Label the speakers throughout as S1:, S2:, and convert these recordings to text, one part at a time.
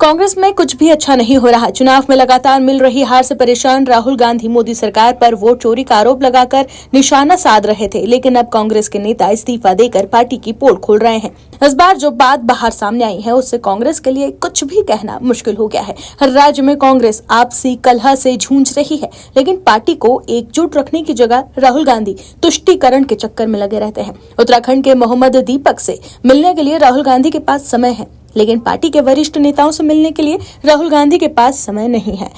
S1: कांग्रेस में कुछ भी अच्छा नहीं हो रहा। चुनाव में लगातार मिल रही हार से परेशान राहुल गांधी मोदी सरकार पर वोट चोरी का आरोप लगाकर निशाना साध रहे थे, लेकिन अब कांग्रेस के नेता इस्तीफा देकर पार्टी की पोल खोल रहे हैं। इस बार जो बात बाहर सामने आई है उससे कांग्रेस के लिए कुछ भी कहना मुश्किल हो गया है। हर राज्य में कांग्रेस आपसी कलह से जूझ रही है, लेकिन पार्टी को एकजुट रखने की जगह राहुल गांधी तुष्टीकरण के चक्कर में लगे रहते हैं। उत्तराखंड के मोहम्मद दीपक से मिलने के लिए राहुल गांधी के पास समय है, लेकिन पार्टी के वरिष्ठ नेताओं से मिलने के लिए राहुल गांधी के पास समय नहीं है।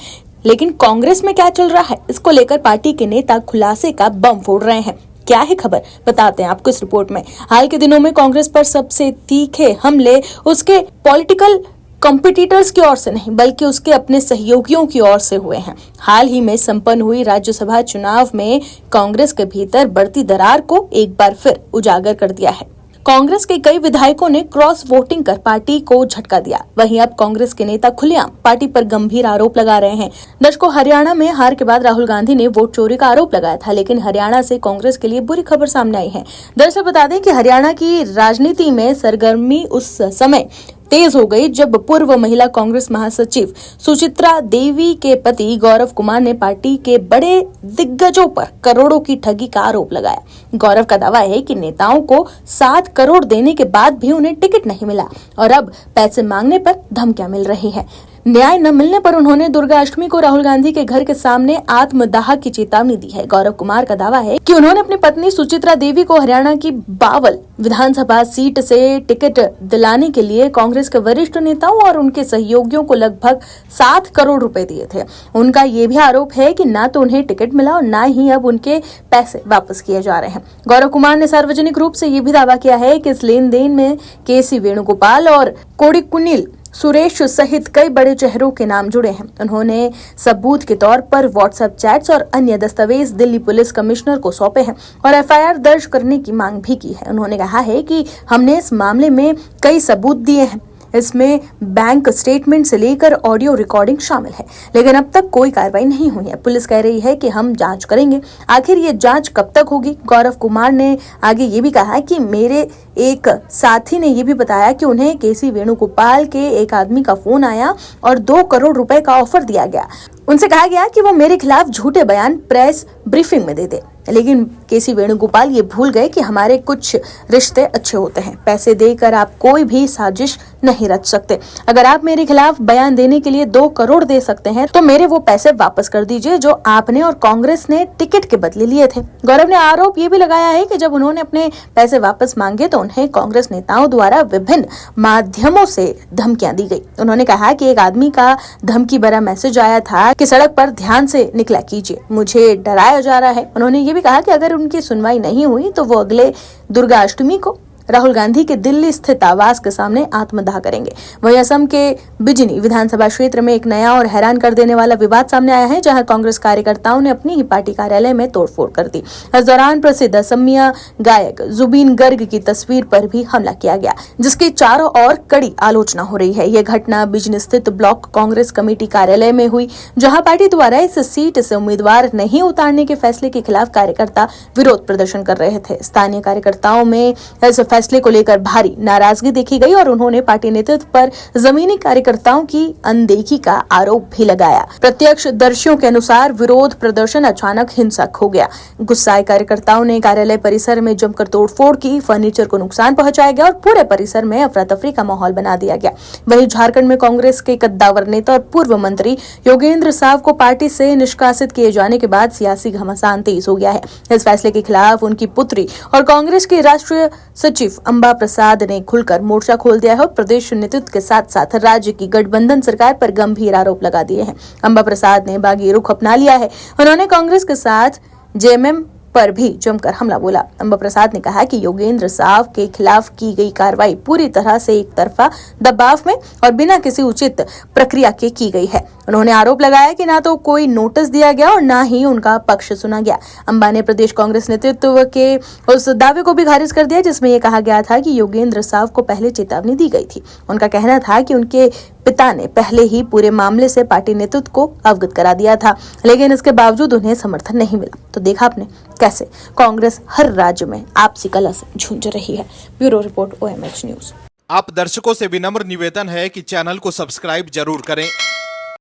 S1: लेकिन कांग्रेस में क्या चल रहा है, इसको लेकर पार्टी के नेता खुलासे का बम फोड़ रहे हैं। क्या है खबर, बताते हैं आपको इस रिपोर्ट में। हाल के दिनों में कांग्रेस पर सबसे तीखे हमले उसके पॉलिटिकल कॉम्पिटिटर्स की ओर से नहीं, बल्कि उसके अपने सहयोगियों की ओर से हुए हैं। हाल ही में संपन्न हुई राज्यसभा चुनाव में कांग्रेस के भीतर बढ़ती दरार को एक बार फिर उजागर कर दिया है। कांग्रेस के कई विधायकों ने क्रॉस वोटिंग कर पार्टी को झटका दिया। वहीं अब कांग्रेस के नेता खुलेआम पार्टी पर गंभीर आरोप लगा रहे हैं। दर्शकों, हरियाणा में हार के बाद राहुल गांधी ने वोट चोरी का आरोप लगाया था, लेकिन हरियाणा से कांग्रेस के लिए बुरी खबर सामने आई है। दरअसल बता दें कि हरियाणा की राजनीति में सरगर्मी उस समय तेज हो गई जब पूर्व महिला कांग्रेस महासचिव सुचित्रा देवी के पति गौरव कुमार ने पार्टी के बड़े दिग्गजों पर करोड़ों की ठगी का आरोप लगाया। गौरव का दावा है कि नेताओं को 7 करोड़ देने के बाद भी उन्हें टिकट नहीं मिला और अब पैसे मांगने पर धमकियां मिल रही हैं। न्याय न मिलने पर उन्होंने दुर्गा अष्टमी को राहुल गांधी के घर के सामने आत्मदाह की चेतावनी दी है। गौरव कुमार का दावा है कि उन्होंने अपनी पत्नी सुचित्रा देवी को हरियाणा की बावल विधानसभा सीट से टिकट दिलाने के लिए कांग्रेस के वरिष्ठ नेताओं और उनके सहयोगियों को लगभग 7 करोड़ रुपए दिए थे। उनका ये भी आरोप है कि न तो उन्हें टिकट मिला और न ही अब उनके पैसे वापस किए जा रहे हैं। गौरव कुमार ने सार्वजनिक रूप से ये भी दावा किया है कि इस लेन देन में केसी वेणुगोपाल और कोडिकुनिल सुरेश सहित कई बड़े चेहरों के नाम जुड़े हैं। उन्होंने सबूत के तौर पर व्हाट्सएप चैट्स और अन्य दस्तावेज दिल्ली पुलिस कमिश्नर को सौंपे हैं और एफआईआर दर्ज करने की मांग भी की है। उन्होंने कहा है कि हमने इस मामले में कई सबूत दिए हैं, इसमें बैंक स्टेटमेंट से लेकर ऑडियो रिकॉर्डिंग शामिल है, लेकिन अब तक कोई कार्रवाई नहीं हुई है। पुलिस कह रही है कि हम जांच करेंगे। आखिर ये जांच कब तक होगी? गौरव कुमार ने आगे ये भी कहा कि मेरे एक साथी ने ये भी बताया कि उन्हें केसी वेणुगोपाल के एक आदमी का फोन आया और 2 करोड़ रुपए का ऑफर दिया गया। उनसे कहा गया कि वो मेरे खिलाफ झूठे बयान प्रेस ब्रीफिंग में दे दे, लेकिन केसी वेणुगोपाल ये भूल गए कि हमारे कुछ रिश्ते अच्छे होते हैं। पैसे देकर आप कोई भी साजिश नहीं रच सकते। अगर आप मेरे खिलाफ बयान देने के लिए 2 करोड़ दे सकते हैं तो मेरे वो पैसे वापस कर दीजिए जो आपने और कांग्रेस ने टिकट के बदले लिए थे। गौरव ने आरोप ये भी लगाया है कि जब उन्होंने अपने पैसे वापस मांगे तो उन्हें कांग्रेस नेताओं द्वारा विभिन्न माध्यमों से धमकियां दी गई। उन्होंने कहा कि एक आदमी का धमकी भरा मैसेज आया था कि सड़क पर ध्यान से निकला कीजिए, मुझे डराया जा रहा है। उन्होंने ये भी कहा कि अगर उनकी सुनवाई नहीं हुई तो वो अगले दुर्गा अष्टमी को राहुल गांधी के दिल्ली स्थित आवास के सामने आत्मदाह करेंगे। वहीं असम के बिजनी विधानसभा क्षेत्र में एक नया और हैरान कर देने वाला विवाद सामने आया है, जहां कांग्रेस कार्यकर्ताओं ने अपनी ही पार्टी कार्यालय में तोड़फोड़ कर दी। इस दौरान प्रसिद्ध असमिया गायक जुबीन गर्ग की तस्वीर पर भी हमला किया गया, जिसकी चारों ओर कड़ी आलोचना हो रही है। यह घटना बिजनी स्थित ब्लॉक कांग्रेस कमेटी कार्यालय में हुई, जहाँ पार्टी द्वारा इस सीट से उम्मीदवार नहीं उतारने के फैसले के खिलाफ कार्यकर्ता विरोध प्रदर्शन कर रहे थे। स्थानीय कार्यकर्ताओं में इस फैसले को लेकर भारी नाराजगी देखी गई और उन्होंने पार्टी नेतृत्व पर जमीनी कार्यकर्ताओं की अनदेखी का आरोप भी लगाया। प्रत्यक्षदर्शियों के अनुसार विरोध प्रदर्शन अचानक हिंसक हो गया। गुस्साए कार्यकर्ताओं ने कार्यालय परिसर में जमकर तोड़फोड़ की, फर्नीचर को नुकसान पहुंचाया गया और पूरे परिसर में अफरा तफरी का माहौल बना दिया गया। वहीं झारखंड में कांग्रेस के कद्दावर नेता और पूर्व मंत्री योगेंद्र साव को पार्टी से निष्कासित किए जाने के बाद सियासी घमासान तेज हो गया है। इस फैसले के खिलाफ उनकी पुत्री और कांग्रेस के राष्ट्रीय सचिव अंबा प्रसाद ने खुलकर मोर्चा खोल दिया है और प्रदेश नेतृत्व के साथ साथ राज्य की गठबंधन सरकार पर गंभीर आरोप लगा दिए हैं। अंबा प्रसाद ने बागी रुख अपना लिया है। उन्होंने कांग्रेस के साथ जेएमएम पर भी जमकर हमला बोला। अंबा प्रसाद ने कहा कि योगेंद्र साव के खिलाफ की गई कार्रवाई पूरी तरह से एक तरफा दबाव में और बिना किसी उचित प्रक्रिया के की गई है। उन्होंने आरोप लगाया कि ना तो कोई नोटिस दिया गया और ना ही उनका पक्ष सुना गया। अंबा ने प्रदेश कांग्रेस नेतृत्व के उस दावे को भी खारिज कर दिया जिसमें यह कहा गया था कि योगेंद्र साव को पहले चेतावनी दी गई थी। उनका कहना था कि उनके पिता ने पहले ही पूरे मामले से पार्टी नेतृत्व को अवगत करा दिया था, लेकिन इसके बावजूद उन्हें समर्थन नहीं मिला। तो देखा आपने कैसे कांग्रेस हर राज्य में आपसी कलह से जूझ रही है। Bureau report OMH news.
S2: आप दर्शकों से विनम्र निवेदन है कि चैनल को सब्सक्राइब जरूर करें